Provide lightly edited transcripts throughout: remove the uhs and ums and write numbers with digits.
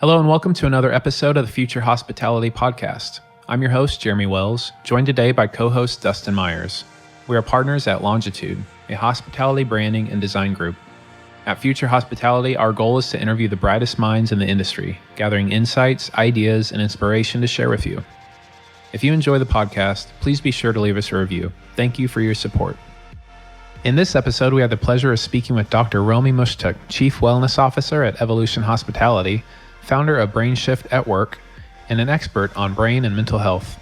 Hello and welcome to another episode of the Future Hospitality Podcast. I'm your host, Jeremy Wells, joined today by co-host Dustin Myers. We are partners at Longitude, a hospitality branding and design group. At Future Hospitality, our goal is to interview the brightest minds in the industry, gathering insights, ideas, and inspiration to share with you. If you enjoy the podcast, please be sure to leave us a review. Thank you for your support. In this episode, we have the pleasure of speaking with Dr. Romie Mooshtuk, Chief Wellness Officer at Evolution Hospitality, founder of brainSHIFT at Work, and an expert on brain and mental health.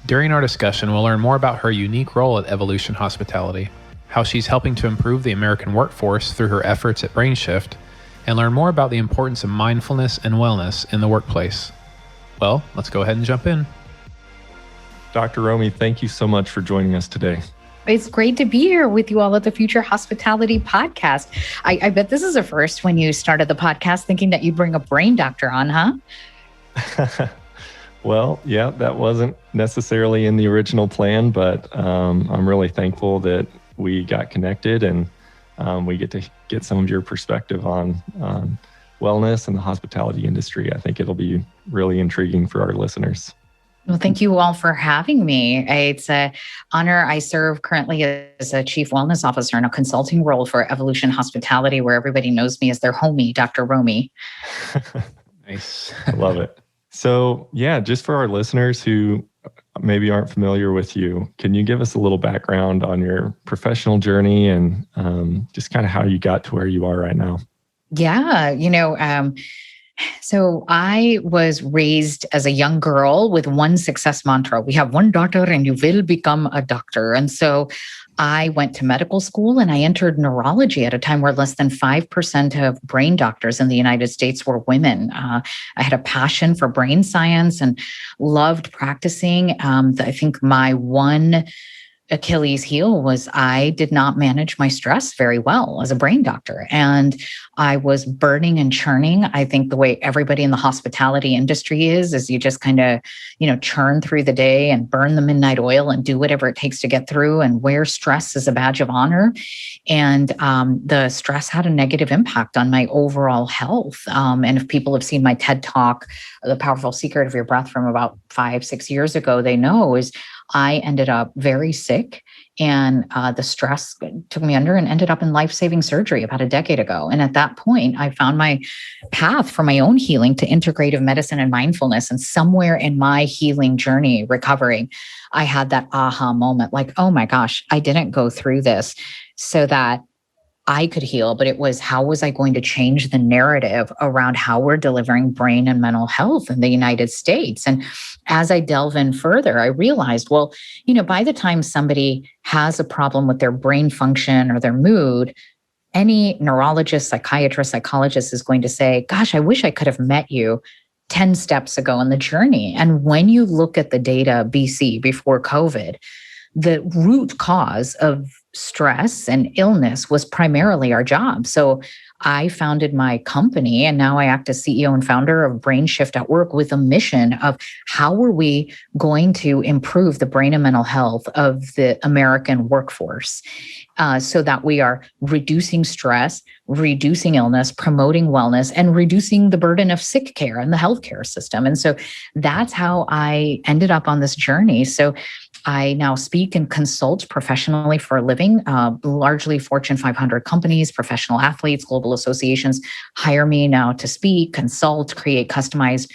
During our discussion, we'll learn more about her unique role at Evolution Hospitality, how she's helping to improve the American workforce through her efforts at brainSHIFT, and learn more about the importance of mindfulness and wellness in the workplace. Well, let's go ahead and jump in. Dr. Romie, thank you so much for joining us today. It's great to be here with you all at the Future Hospitality Podcast. I bet this is a first when you started the podcast thinking that you'd bring a brain doctor on, huh? Well, yeah, that wasn't necessarily in the original plan, but I'm really thankful that we got connected and we get to get some of your perspective on wellness and the hospitality industry. I think it'll be really intriguing for our listeners. Well, thank you all for having me. It's an honor. I serve currently as a Chief Wellness Officer in a consulting role for Evolution Hospitality, where everybody knows me as their homie, Dr. Romie. Nice. I love it. So yeah, just for our listeners who maybe aren't familiar with you, can you give us a little background on your professional journey and just kind of how you got to where you are right now? Yeah, so I was raised as a young girl with one success mantra. We have one daughter and you will become a doctor. And so I went to medical school and I entered neurology at a time where less than 5% of brain doctors in the United States were women. I had a passion for brain science and loved practicing. I think my one Achilles heel was I did not manage my stress very well as a brain doctor. And I was burning and churning. I think the way everybody in the hospitality industry is you just kind of, churn through the day and burn the midnight oil and do whatever it takes to get through and wear stress as a badge of honor. And the stress had a negative impact on my overall health. And if people have seen my TED Talk, The Powerful Secret of Your Breath from about 5-6 years ago, they know is I ended up very sick and the stress took me under and ended up in life-saving surgery about a decade ago. And at that point, I found my path for my own healing to integrative medicine and mindfulness. And somewhere in my healing journey, recovering, I had that aha moment, like, oh my gosh, I didn't go through this so that I could heal, but it was how was I going to change the narrative around how we're delivering brain and mental health in the United States? And as I delve in further, I realized, well, by the time somebody has a problem with their brain function or their mood, any neurologist, psychiatrist, psychologist is going to say, gosh, I wish I could have met you 10 steps ago in the journey. And when you look at the data BC before COVID, the root cause of stress and illness was primarily our job. So I founded my company and now I act as CEO and founder of brainSHIFT at Work with a mission of how are we going to improve the brain and mental health of the American workforce so that we are reducing stress, reducing illness, promoting wellness, and reducing the burden of sick care in the healthcare system. And so that's how I ended up on this journey. So I now speak and consult professionally for a living. Largely Fortune 500 companies, professional athletes, global associations hire me now to speak, consult, create customized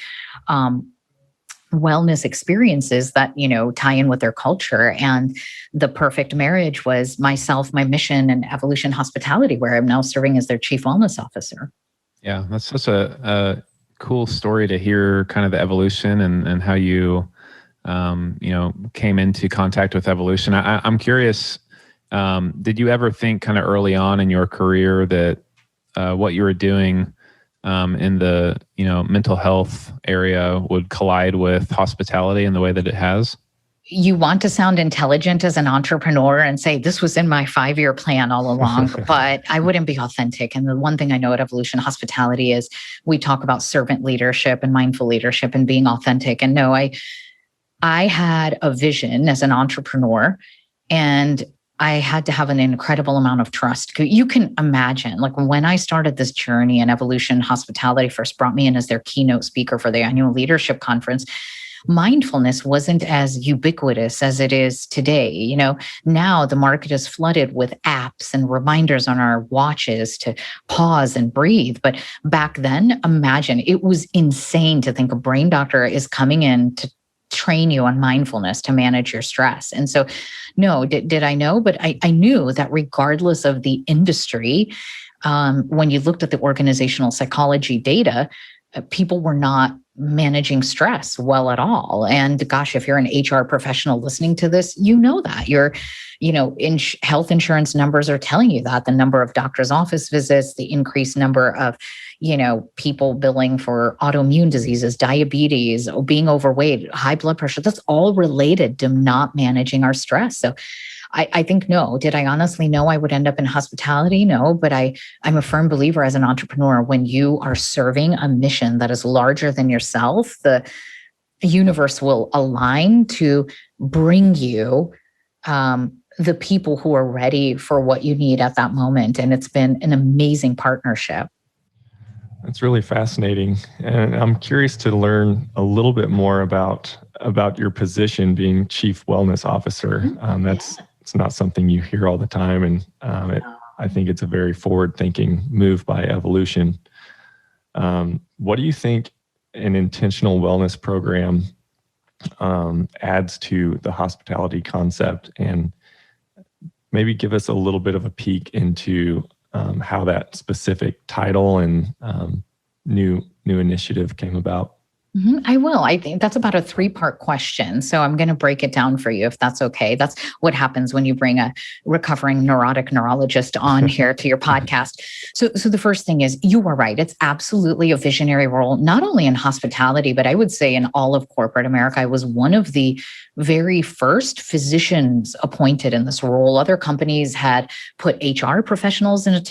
wellness experiences that, tie in with their culture. And the perfect marriage was myself, my mission, and Evolution Hospitality, where I'm now serving as their Chief Wellness Officer. Yeah, that's such a cool story to hear, kind of the evolution and how you came into contact with Evolution. I'm curious, did you ever think kind of early on in your career that what you were doing in the, mental health area would collide with hospitality in the way that it has? You want to sound intelligent as an entrepreneur and say, this was in my 5-year plan all along, but I wouldn't be authentic. And the one thing I know at Evolution Hospitality is we talk about servant leadership and mindful leadership and being authentic. And no, I had a vision as an entrepreneur and I had to have an incredible amount of trust. You can imagine, like when I started this journey and Evolution Hospitality first brought me in as their keynote speaker for the annual leadership conference, mindfulness wasn't as ubiquitous as it is today. Now the market is flooded with apps and reminders on our watches to pause and breathe. But back then, imagine, it was insane to think a brain doctor is coming in to train you on mindfulness to manage your stress. And so, no, did I know? But I knew that regardless of the industry, when you looked at the organizational psychology data, people were not managing stress well at all. And gosh, if you're an HR professional listening to this, you know that health insurance numbers are telling you that the number of doctor's office visits, the increased number of, people billing for autoimmune diseases, diabetes, being overweight, high blood pressure, that's all related to not managing our stress. So I think, no, did I honestly know I would end up in hospitality? No, but I'm a firm believer as an entrepreneur, when you are serving a mission that is larger than yourself, the universe will align to bring you the people who are ready for what you need at that moment. And it's been an amazing partnership. That's really fascinating. And I'm curious to learn a little bit more about your position being Chief Wellness Officer. It's not something you hear all the time. And I think it's a very forward-thinking move by Evolution. What do you think an intentional wellness program adds to the hospitality concept? And maybe give us a little bit of a peek into how that specific title and new initiative came about. I will. I think that's about a 3-part question. So I'm going to break it down for you, if that's okay. That's what happens when you bring a recovering neurotic neurologist on here to your podcast. So the first thing is, you are right. It's absolutely a visionary role, not only in hospitality, but I would say in all of corporate America. I was one of the very first physicians appointed in this role. Other companies had put HR professionals in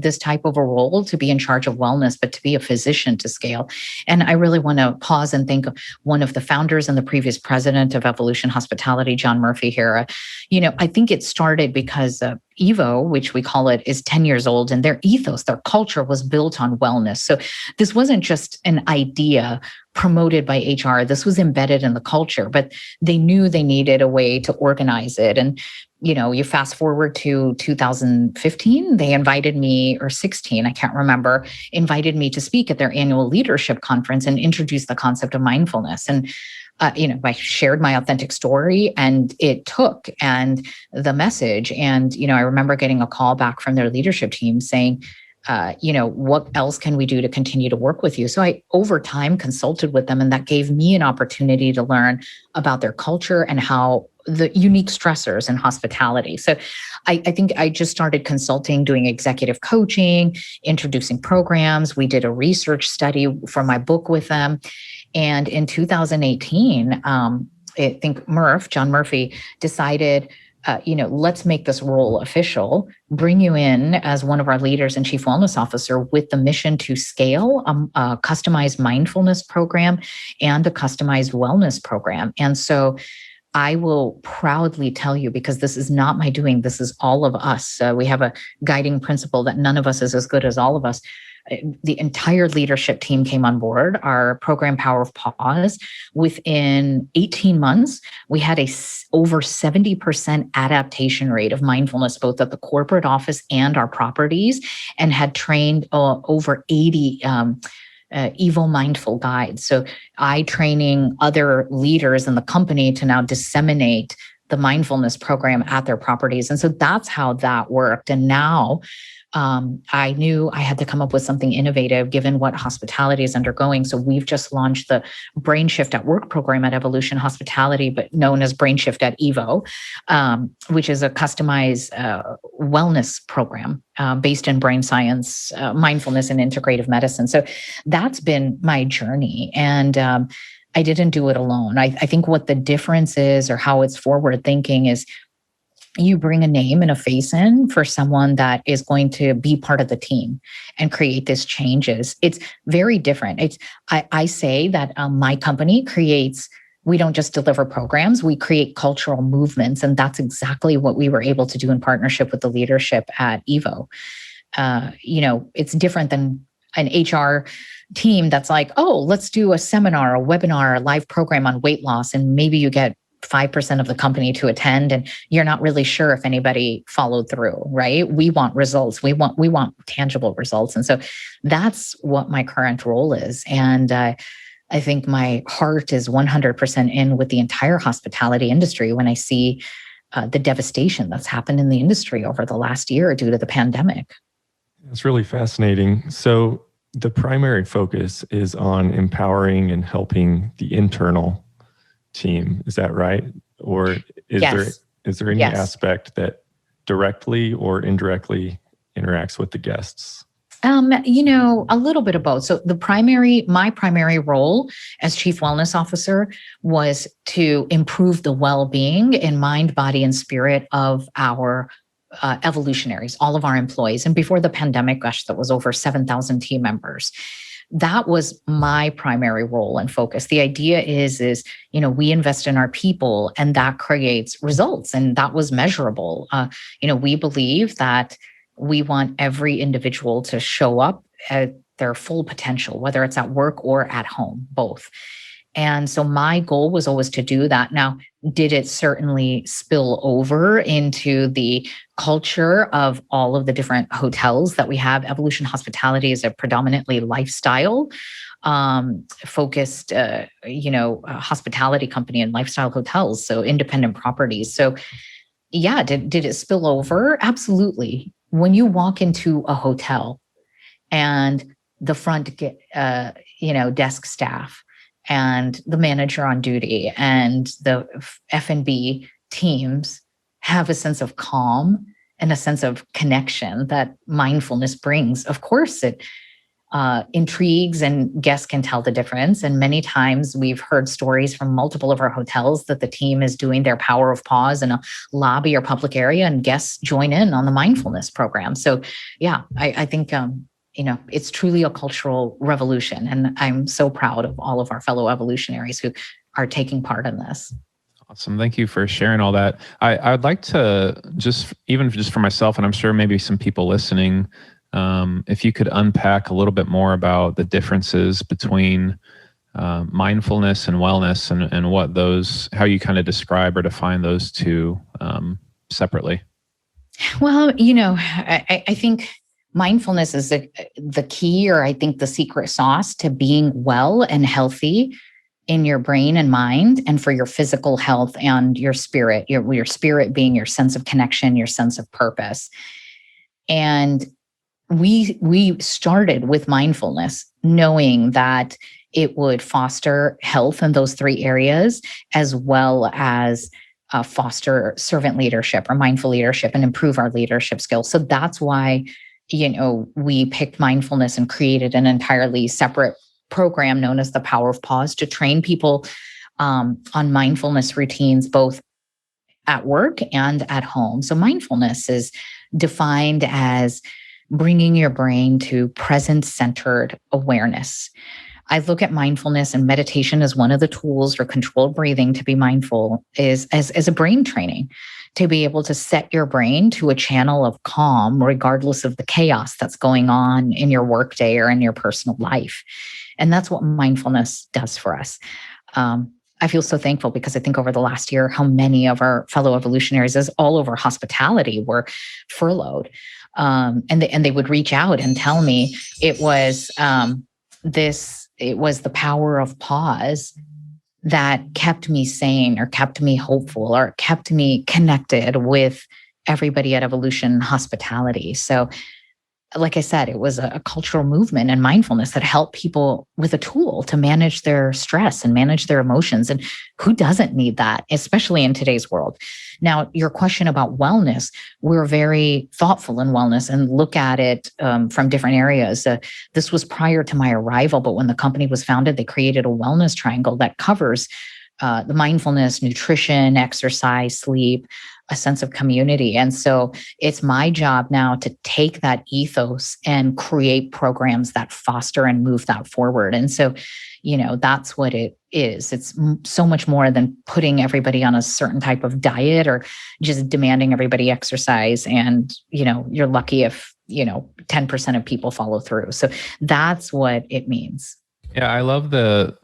this type of a role to be in charge of wellness, but to be a physician to scale. And I really want to pause and think of one of the founders and the previous president of Evolution Hospitality, John Murphy here. I think it started because Evo, which we call it, is 10 years old, and their ethos, their culture was built on wellness. So this wasn't just an idea promoted by HR. This was embedded in the culture, but they knew they needed a way to organize it. And, you fast forward to 2015, they invited me, or 16, I can't remember, invited me to speak at their annual leadership conference and introduce the concept of mindfulness. And I shared my authentic story, and it took, and the message. And, I remember getting a call back from their leadership team saying, what else can we do to continue to work with you? So I, over time, consulted with them, and that gave me an opportunity to learn about their culture and how the unique stressors in hospitality. So I think I just started consulting, doing executive coaching, introducing programs. We did a research study for my book with them. And in 2018, I think John Murphy decided, let's make this role official, bring you in as one of our leaders and chief wellness officer with the mission to scale a customized mindfulness program and a customized wellness program. And so I will proudly tell you, because this is not my doing, this is all of us. We have a guiding principle that none of us is as good as all of us. The entire leadership team came on board, our program Power of Pause. Within 18 months, we had over 70% adaptation rate of mindfulness, both at the corporate office and our properties, and had trained over 80 Evo mindful guides. So I training other leaders in the company to now disseminate the mindfulness program at their properties. And so that's how that worked. And now I knew I had to come up with something innovative given what hospitality is undergoing. So we've just launched the brainSHIFT at Work program at Evolution Hospitality, but known as brainSHIFT at Evo, which is a customized wellness program based in brain science, mindfulness, and integrative medicine. So that's been my journey. And I didn't do it alone. I think what the difference is, or how it's forward thinking, is you bring a name and a face in for someone that is going to be part of the team and create these changes. It's very different. I say that my company creates we don't just deliver programs, we create cultural movements. And that's exactly what we were able to do in partnership with the leadership at Evo. It's different than an HR team that's like, oh, let's do a seminar, a webinar, a live program on weight loss. And maybe you get 5% of the company to attend and you're not really sure if anybody followed through, right? We want results. We want tangible results. And so that's what my current role is. And I think my heart is 100% in with the entire hospitality industry when I see the devastation that's happened in the industry over the last year due to the pandemic. It's really fascinating. So the primary focus is on empowering and helping the internal team. Is that right? Or is there any aspect that directly or indirectly interacts with the guests? A little bit of both. So my primary role as Chief Wellness Officer was to improve the well-being in mind, body, and spirit of our evolutionaries, all of our employees. And before the pandemic, that was over 7,000 team members. That was my primary role and focus. The idea is, we invest in our people and that creates results, and that was measurable. We believe that we want every individual to show up at their full potential, whether it's at work or at home, both. And so my goal was always to do that. Now, did it certainly spill over into the culture of all of the different hotels that we have? Evolution Hospitality is a predominantly lifestyle focused, hospitality company and lifestyle hotels, so independent properties. So yeah, did it spill over? Absolutely. When you walk into a hotel and the front desk staff and the manager on duty and the F&B teams have a sense of calm and a sense of connection that mindfulness brings, of course it intrigues and guests can tell the difference. And many times we've heard stories from multiple of our hotels that the team is doing their power of pause in a lobby or public area and guests join in on the mindfulness program. So yeah, I think it's truly a cultural revolution. And I'm so proud of all of our fellow evolutionaries who are taking part in this. Awesome. Thank you for sharing all that. I'd like to just for myself, and I'm sure maybe some people listening, if you could unpack a little bit more about the differences between mindfulness and wellness and what how you kind of describe or define those two separately. Well, I think mindfulness is the key, or I think the secret sauce to being well and healthy in your brain and mind, and for your physical health and your spirit, your spirit being your sense of connection, your sense of purpose. And we started with mindfulness, knowing that it would foster health in those three areas, as well as foster servant leadership or mindful leadership and improve our leadership skills. So that's why, we picked mindfulness and created an entirely separate program known as the Power of Pause to train people on mindfulness routines, both at work and at home. So mindfulness is defined as bringing your brain to present-centered awareness. I look at mindfulness and meditation as one of the tools, or controlled breathing to be mindful, is as a brain training to be able to set your brain to a channel of calm, regardless of the chaos that's going on in your workday or in your personal life. And that's what mindfulness does for us. I feel so thankful because I think over the last year, how many of our fellow evolutionaries, as all over hospitality, were furloughed. And they would reach out and tell me it was the power of pause that kept me sane, or kept me hopeful, or kept me connected with everybody at Evolution Hospitality. So like I said, it was a cultural movement and mindfulness that helped people with a tool to manage their stress and manage their emotions. And who doesn't need that, especially in today's world? Now, your question about wellness, we're very thoughtful in wellness and look at it from different areas. This was prior to my arrival, but when the company was founded, they created a wellness triangle that covers the mindfulness, nutrition, exercise, sleep, a sense of community. And so it's my job now to take that ethos and create programs that foster and move that forward. And so, that's what it is. It's so much more than putting everybody on a certain type of diet or just demanding everybody exercise. And, you're lucky if, 10% of people follow through. So that's what it means. Yeah, I love the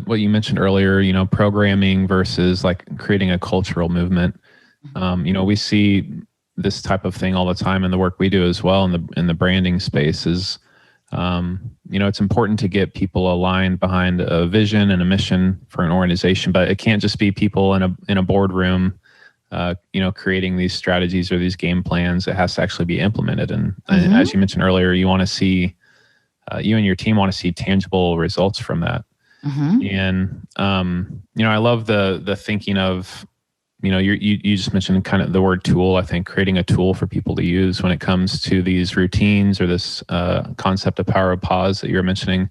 what you mentioned earlier, programming versus like creating a cultural movement. We see this type of thing all the time in the work we do as well in the branding space is, it's important to get people aligned behind a vision and a mission for an organization, but it can't just be people in a boardroom, creating these strategies or these game plans. It has to actually be implemented. And as you mentioned earlier, you want to see, you and your team want to see tangible results from that. And, I love the thinking of, you just mentioned kind of the word tool. I think creating a tool for people to use when it comes to these routines or this concept of power of pause that you're mentioning.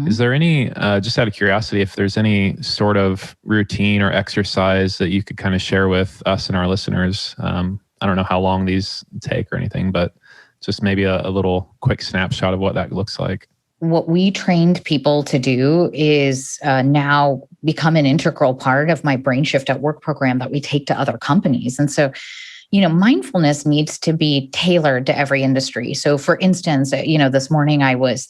Is there any, just out of curiosity, if there's any sort of routine or exercise that you could kind of share with us and our listeners? I don't know how long these take or anything, but just maybe a little quick snapshot of what that looks like. What we trained people to do is now become an integral part of my brainSHIFT at Work program that we take to other companies. And so, mindfulness needs to be tailored to every industry. So for instance, this morning I was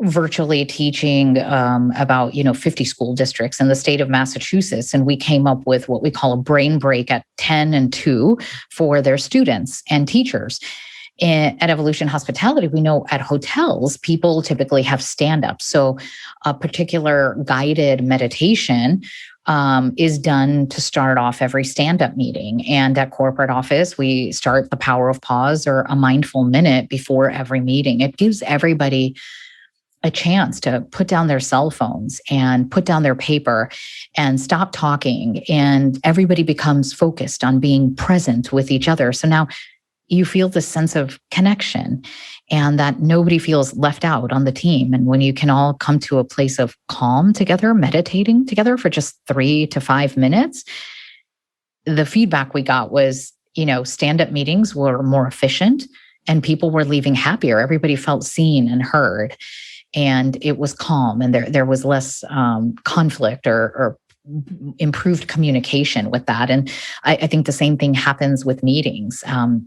virtually teaching about 50 school districts in the state of Massachusetts, and we came up with what we call a brain break at 10 and 2 for their students and teachers. At Evolution Hospitality, we know at hotels, people typically have stand-ups. So a particular guided meditation is done to start off every stand-up meeting. And at corporate office, we start the power of pause or a mindful minute before every meeting. It gives everybody a chance to put down their cell phones and put down their paper and stop talking. And everybody becomes focused on being present with each other. So now you feel this sense of connection and that nobody feels left out on the team. And when you can all come to a place of calm together, meditating together for just 3 to 5 minutes, the feedback we got was, stand-up meetings were more efficient and people were leaving happier. Everybody felt seen and heard, and it was calm, and there was less conflict or improved communication with that. And I think the same thing happens with meetings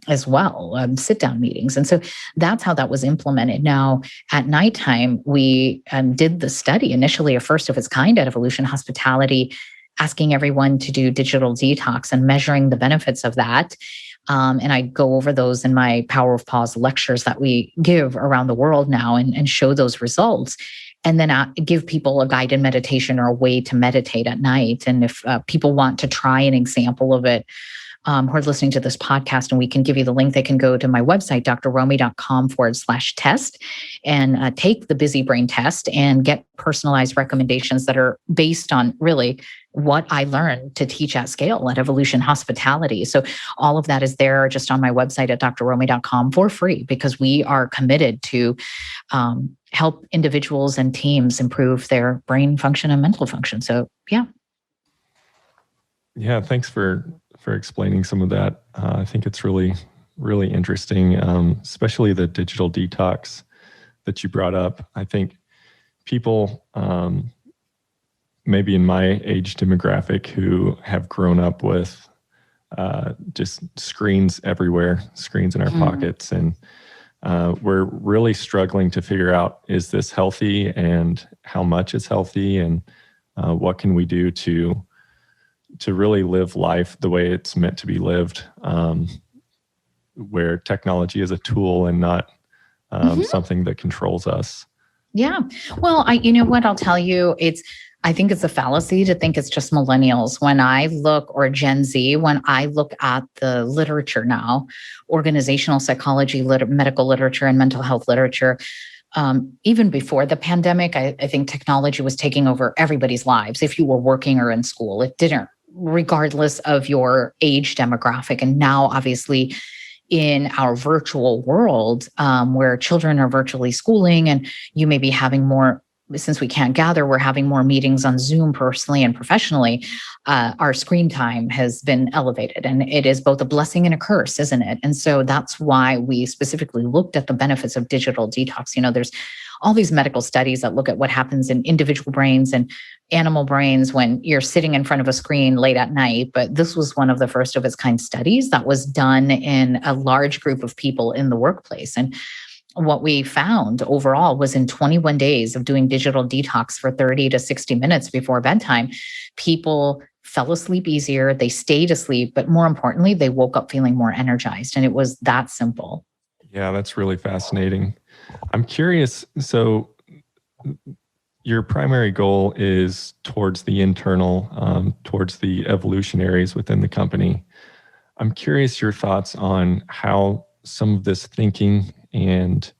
as well, sit-down meetings. And so that's how that was implemented. Now, at nighttime, we did the study, initially a first of its kind at Evolution Hospitality, asking everyone to do digital detox and measuring the benefits of that. And I go over those in my Power of Pause lectures that we give around the world now and show those results. And then give people a guided meditation or a way to meditate at night. And if people want to try an example of it, who are listening to this podcast, and we can give you the link, they can go to my website, drromie.com/test, and take the Busy Brain test and get personalized recommendations that are based on really what I learned to teach at scale at Evolution Hospitality. So all of that is there just on my website at drromie.com for free, because we are committed to help individuals and teams improve their brain function and mental function. So, yeah. Yeah, thanks for explaining some of that. I think it's really, really interesting, especially the digital detox that you brought up. I think people, maybe in my age demographic, who have grown up with just screens everywhere, screens in our pockets, and we're really struggling to figure out, is this healthy, and how much is healthy, and what can we do to really live life the way it's meant to be lived, where technology is a tool and not something that controls us. Yeah. Well, you know what, I'll tell you, I think it's a fallacy to think it's just millennials. When I look, or Gen Z, when I look at the literature now, organizational psychology, medical literature, and mental health literature, even before the pandemic, I think technology was taking over everybody's lives. If you were working or in school, it didn't, regardless of your age demographic. And now, obviously, in our virtual world, where children are virtually schooling, and you may be having more since we can't gather, we're having more meetings on Zoom personally and professionally. Our screen time has been elevated, and it is both a blessing and a curse, isn't it? And so that's why we specifically looked at the benefits of digital detox. There's all these medical studies that look at what happens in individual brains and animal brains when you're sitting in front of a screen late at night. But this was one of the first of its kind studies that was done in a large group of people in the workplace. And what we found overall was in 21 days of doing digital detox for 30 to 60 minutes before bedtime, people fell asleep easier, they stayed asleep, but more importantly, they woke up feeling more energized. And it was that simple. Yeah, that's really fascinating. I'm curious, so your primary goal is towards the internal, towards the evolutionaries within the company. I'm curious your thoughts on how some of this thinking and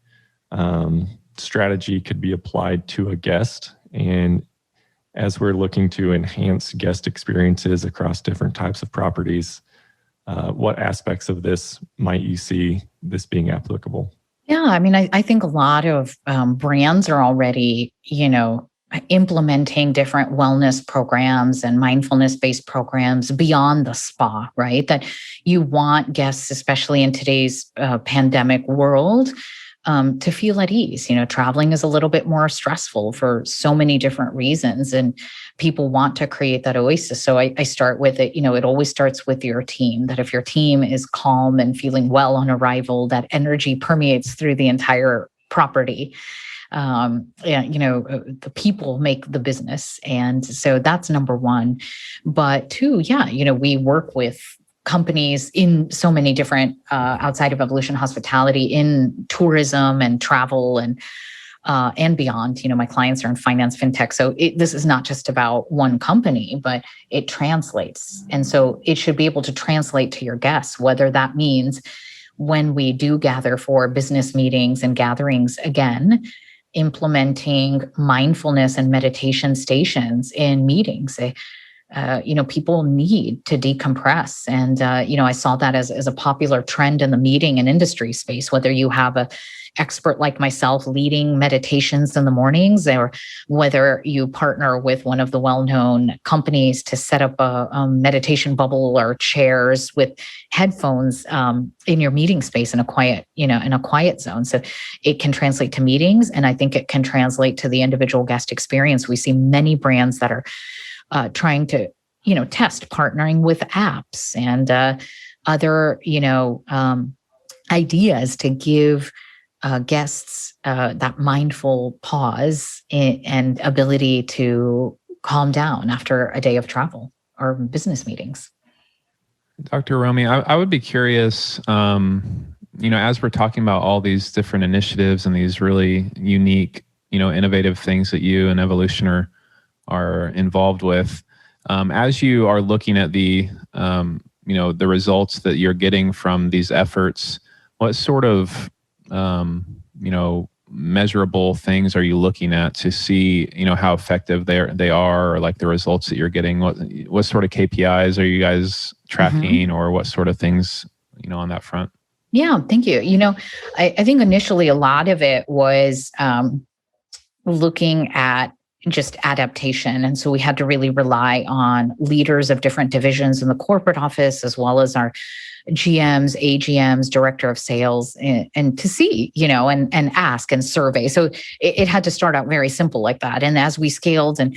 strategy could be applied to a guest. And as we're looking to enhance guest experiences across different types of properties, what aspects of this might you see this being applicable? Yeah, I mean, I think a lot of brands are already, implementing different wellness programs and mindfulness-based programs beyond the spa, right? That you want guests, especially in today's pandemic world, to feel at ease. Traveling is a little bit more stressful for so many different reasons, and people want to create that oasis. So I start with it. It always starts with your team, that if your team is calm and feeling well on arrival, that energy permeates through the entire property. The people make the business. And so that's number one. But two, we work with companies in so many different, outside of Evolution Hospitality, in tourism and travel and beyond. My clients are in finance, fintech. So this is not just about one company, but it translates. And so it should be able to translate to your guests, whether that means when we do gather for business meetings and gatherings again, implementing mindfulness and meditation stations in meetings. People need to decompress. And, I saw that as a popular trend in the meeting and industry space, whether you have an expert like myself leading meditations in the mornings, or whether you partner with one of the well-known companies to set up a meditation bubble or chairs with headphones in your meeting space in a quiet zone. So it can translate to meetings. And I think it can translate to the individual guest experience. We see many brands that are trying to, test partnering with apps and other, ideas to give guests that mindful pause and ability to calm down after a day of travel or business meetings. Dr. Romie, I would be curious, as we're talking about all these different initiatives and these really unique, innovative things that you and Evolution are involved with, as you are looking at the results that you're getting from these efforts, what sort of measurable things are you looking at to see how effective they are, or like the results that you're getting? What sort of KPIs are you guys tracking, or what sort of things on that front? Yeah, thank you. I think initially a lot of it was looking at just adaptation. And so we had to really rely on leaders of different divisions in the corporate office, as well as our GMs, AGMs, director of sales, and to see, and ask and survey. So it had to start out very simple like that. And as we scaled and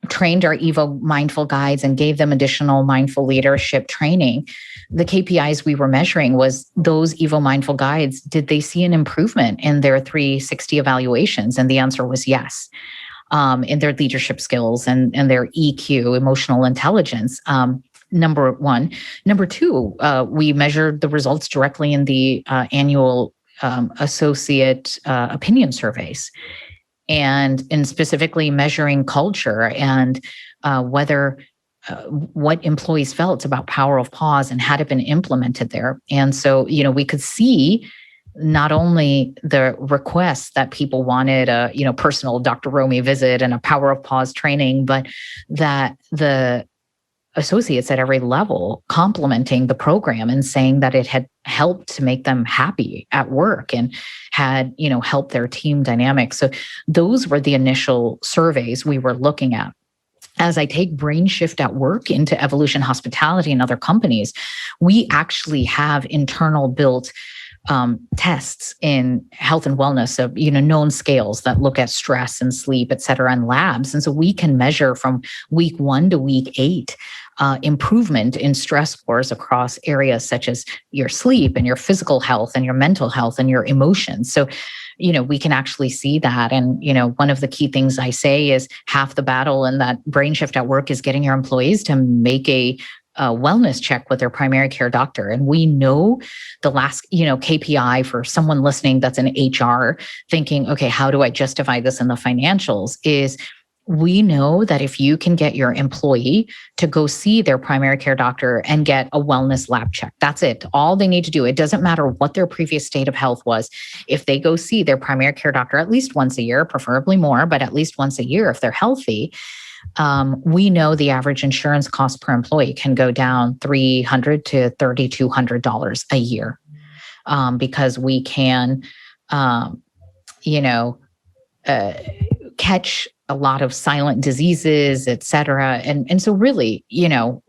trained our Evo mindful guides and gave them additional mindful leadership training, the KPIs we were measuring was those Evo mindful guides, did they see an improvement in their 360 evaluations? And the answer was yes. In their leadership skills and their EQ, emotional intelligence, number one. Number two, we measured the results directly in the annual associate opinion surveys, and specifically measuring culture and whether what employees felt about power of pause and had it been implemented there. And so, we could see not only the requests that people wanted a, personal Dr. Romie visit and a power of pause training, but that the associates at every level complimenting the program and saying that it had helped to make them happy at work and had, helped their team dynamics. So those were the initial surveys we were looking at. As I take brainSHIFT at work into Evolution Hospitality and other companies, we actually have internal built tests in health and wellness of, known scales that look at stress and sleep, et cetera, and labs. And so we can measure from week 1 to week 8 improvement in stress scores across areas such as your sleep and your physical health and your mental health and your emotions. So, we can actually see that. And, one of the key things I say is half the battle in that brainSHIFT at work is getting your employees to make a wellness check with their primary care doctor. And we know the last, KPI for someone listening that's in HR thinking, okay, how do I justify this in the financials, is we know that if you can get your employee to go see their primary care doctor and get a wellness lab check, that's it. All they need to do. It doesn't matter what their previous state of health was. If they go see their primary care doctor at least once a year, preferably more, but at least once a year if they're healthy, we know the average insurance cost per employee can go down $300 to $3,200 a year, because we can, catch a lot of silent diseases, et cetera. And so really,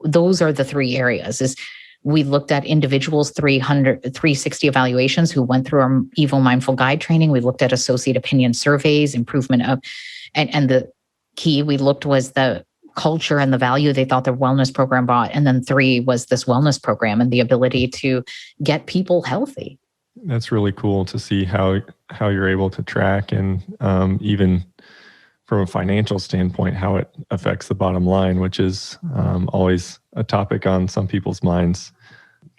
those are the 3 areas. Is we looked at individuals, 360 evaluations who went through our Evil Mindful Guide training. We looked at associate opinion surveys, improvement of, and the key we looked was the culture and the value they thought their wellness program brought. And then 3 was this wellness program and the ability to get people healthy. That's really cool to see how you're able to track, and even from a financial standpoint, how it affects the bottom line, which is always a topic on some people's minds.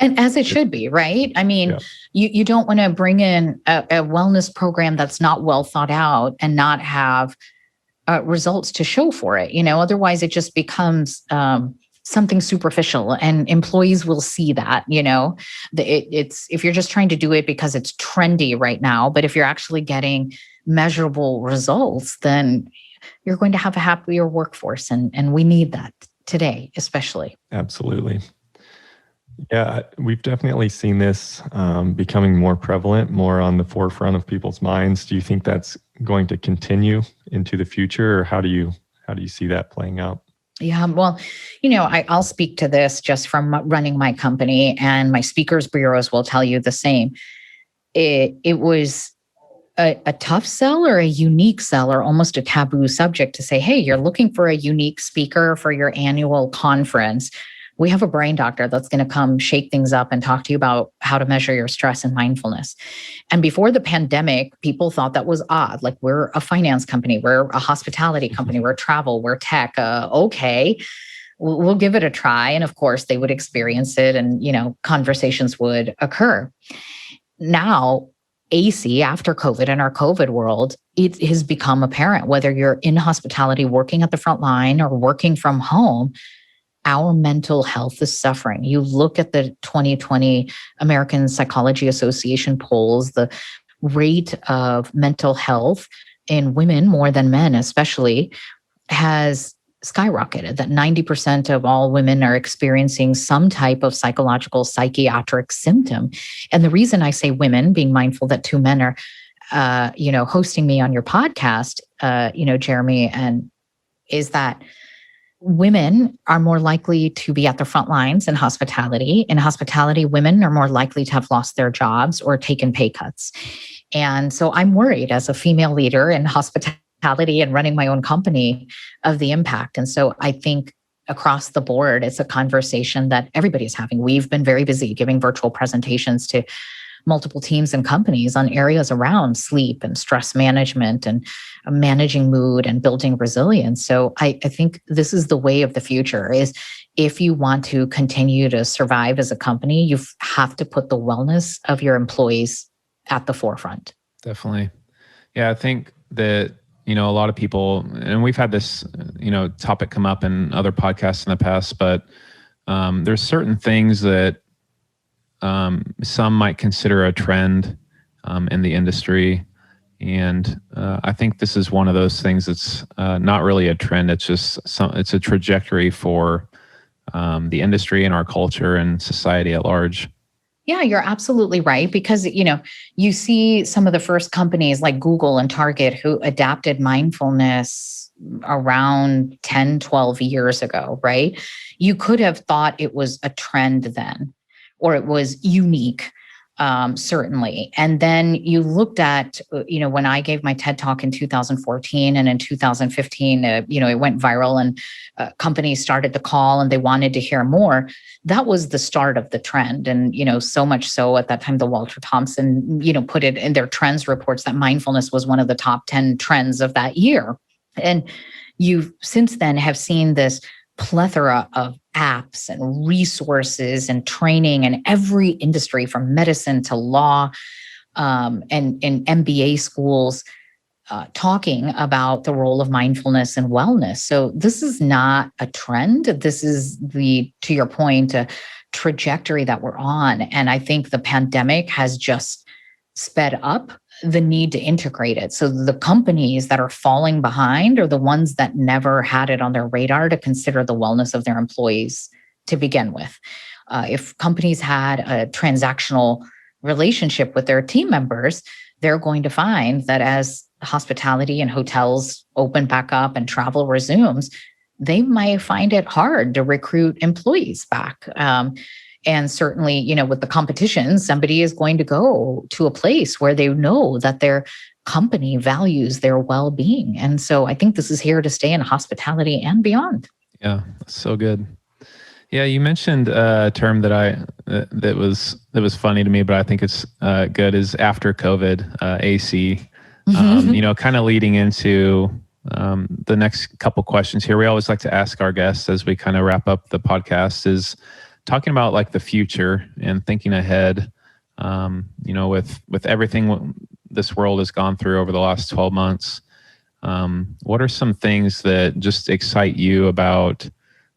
And as it should be, right? I mean, you don't want to bring in a wellness program that's not well thought out and not have results to show for it. Otherwise it just becomes something superficial, and employees will see that. It's if you're just trying to do it because it's trendy right now, but if you're actually getting measurable results, then you're going to have a happier workforce, and we need that today, especially. Absolutely. Yeah, we've definitely seen this becoming more prevalent, more on the forefront of people's minds. Do you think that's going to continue into the future, or how do you see that playing out? Yeah, well, I'll speak to this just from running my company, and my speakers bureaus will tell you the same. It was a tough sell or a unique sell, or almost a taboo subject to say, hey, you're looking for a unique speaker for your annual conference. We have a brain doctor that's going to come shake things up and talk to you about how to measure your stress and mindfulness. And before the pandemic, people thought that was odd. Like, we're a finance company, we're a hospitality company, we're travel, we're tech. Okay, we'll give it a try. And of course, they would experience it, and conversations would occur. Now, AC, after COVID, in our COVID world, it has become apparent, whether you're in hospitality, working at the front line, or working from home, our mental health is suffering. You look at the 2020 American Psychology Association polls, the rate of mental health in women, more than men especially, has skyrocketed. That 90% of all women are experiencing some type of psychological, psychiatric symptom. And the reason I say women, being mindful that 2 men are, hosting me on your podcast, Jeremy, and is that women are more likely to be at the front lines in hospitality. In hospitality, women are more likely to have lost their jobs or taken pay cuts. And so I'm worried as a female leader in hospitality and running my own company of the impact. And so I think across the board, it's a conversation that everybody's having. We've been very busy giving virtual presentations to multiple teams and companies on areas around sleep and stress management and managing mood and building resilience. So I think this is the way of the future, is if you want to continue to survive as a company, you have to put the wellness of your employees at the forefront. Definitely. Yeah, I think that, a lot of people, and we've had this, topic come up in other podcasts in the past, but there's certain things that some might consider a trend in the industry. And I think this is one of those things that's not really a trend. It's just it's a trajectory for the industry and our culture and society at large. Yeah, you're absolutely right. Because, you see some of the first companies like Google and Target who adapted mindfulness around 10, 12 years ago, right? You could have thought it was a trend then, or it was unique, certainly. And then you looked at, when I gave my TED Talk in 2014 and in 2015, it went viral and companies started to call and they wanted to hear more. That was the start of the trend. And, so much so at that time, the Walter Thompson, put it in their trends reports that mindfulness was one of the top 10 trends of that year. And you since then have seen this plethora of apps and resources and training in every industry from medicine to law, and MBA schools talking about the role of mindfulness and wellness. So this is not a trend. This is to your point, a trajectory that we're on. And I think the pandemic has just sped up the need to integrate it. So the companies that are falling behind are the ones that never had it on their radar to consider the wellness of their employees to begin with. If companies had a transactional relationship with their team members, they're going to find that as hospitality and hotels open back up and travel resumes, they might find it hard to recruit employees back. And certainly, with the competition, somebody is going to go to a place where they know that their company values their well-being. And so I think this is here to stay in hospitality and beyond. Yeah, so good. Yeah, you mentioned a term that was funny to me, but I think it's good, is after COVID, AC. Kind of leading into the next couple questions here. We always like to ask our guests as we kind of wrap up the podcast is talking about like the future and thinking ahead, with everything this world has gone through over the last 12 months. What are some things that just excite you about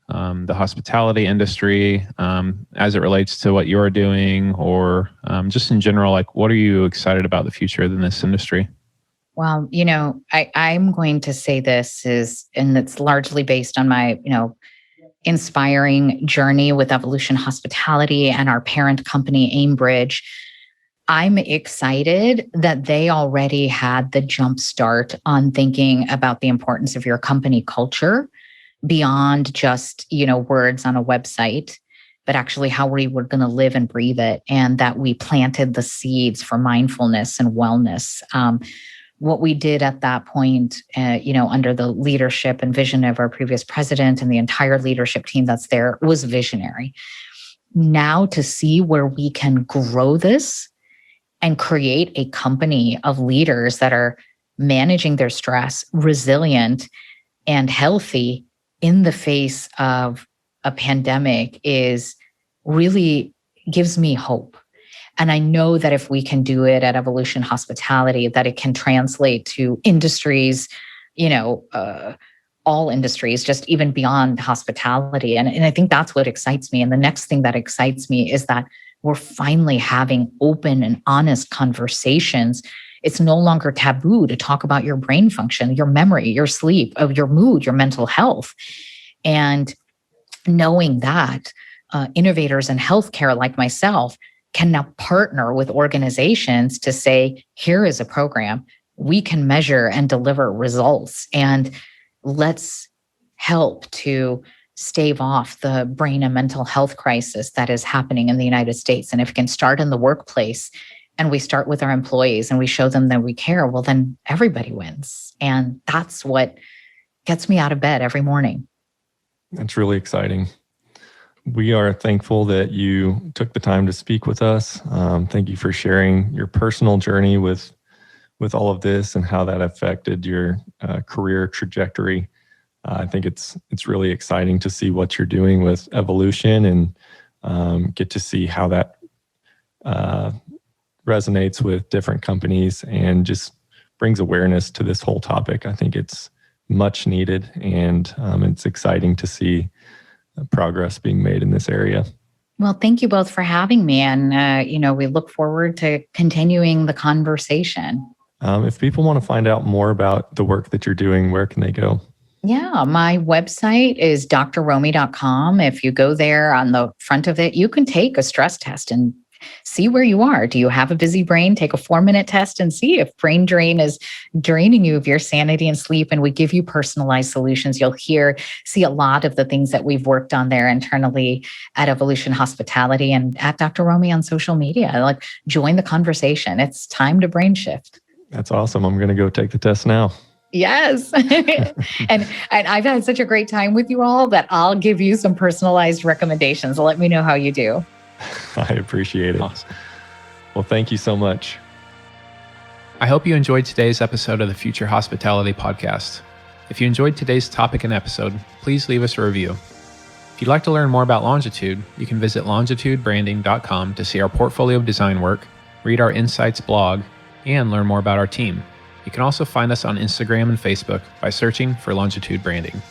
the hospitality industry as it relates to what you're doing, or just in general, like what are you excited about the future in this industry? Well, I'm going to say and it's largely based on my, inspiring journey with Evolution Hospitality and our parent company, Aimbridge. I'm excited that they already had the jump start on thinking about the importance of your company culture beyond just, words on a website, but actually how we were going to live and breathe it. And that we planted the seeds for mindfulness and wellness. What we did at that point, under the leadership and vision of our previous president and the entire leadership team that's there, was visionary. Now to see where we can grow this and create a company of leaders that are managing their stress, resilient, and healthy in the face of a pandemic really gives me hope. And I know that if we can do it at Evolution Hospitality, that it can translate to industries, all industries, just even beyond hospitality. And I think that's what excites me. And the next thing that excites me is that we're finally having open and honest conversations. It's no longer taboo to talk about your brain function, your memory, your sleep, your mood, your mental health. And knowing that innovators in healthcare like myself can now partner with organizations to say, here is a program we can measure and deliver results, and let's help to stave off the brain and mental health crisis that is happening in the United States. And if it can start in the workplace and we start with our employees and we show them that we care, well, then everybody wins. And that's what gets me out of bed every morning. That's really exciting. We are thankful that you took the time to speak with us. Thank you for sharing your personal journey with all of this and how that affected your career trajectory. I think it's really exciting to see what you're doing with Evolution and get to see how that resonates with different companies and just brings awareness to this whole topic. I think it's much needed, and it's exciting to see progress being made in this area. Well, thank you both for having me. And, we look forward to continuing the conversation. If people want to find out more about the work that you're doing, where can they go? Yeah, my website is drromie.com. If you go there, on the front of it, you can take a stress test and see where you are. Do you have a busy brain? Take a 4-minute test and see if brain drain is draining you of your sanity and sleep. And we give you personalized solutions. You'll see a lot of the things that we've worked on there internally at Evolution Hospitality and at Dr. Romie on social media. Like, join the conversation. It's time to brain shift. That's awesome. I'm going to go take the test now. Yes. and I've had such a great time with you all that I'll give you some personalized recommendations. Let me know how you do. I appreciate it. Awesome. Well, thank you so much. I hope you enjoyed today's episode of the Future Hospitality Podcast. If you enjoyed today's topic and episode, please leave us a review. If you'd like to learn more about Longitude, you can visit longitudebranding.com to see our portfolio of design work, read our Insights blog, and learn more about our team. You can also find us on Instagram and Facebook by searching for Longitude Branding.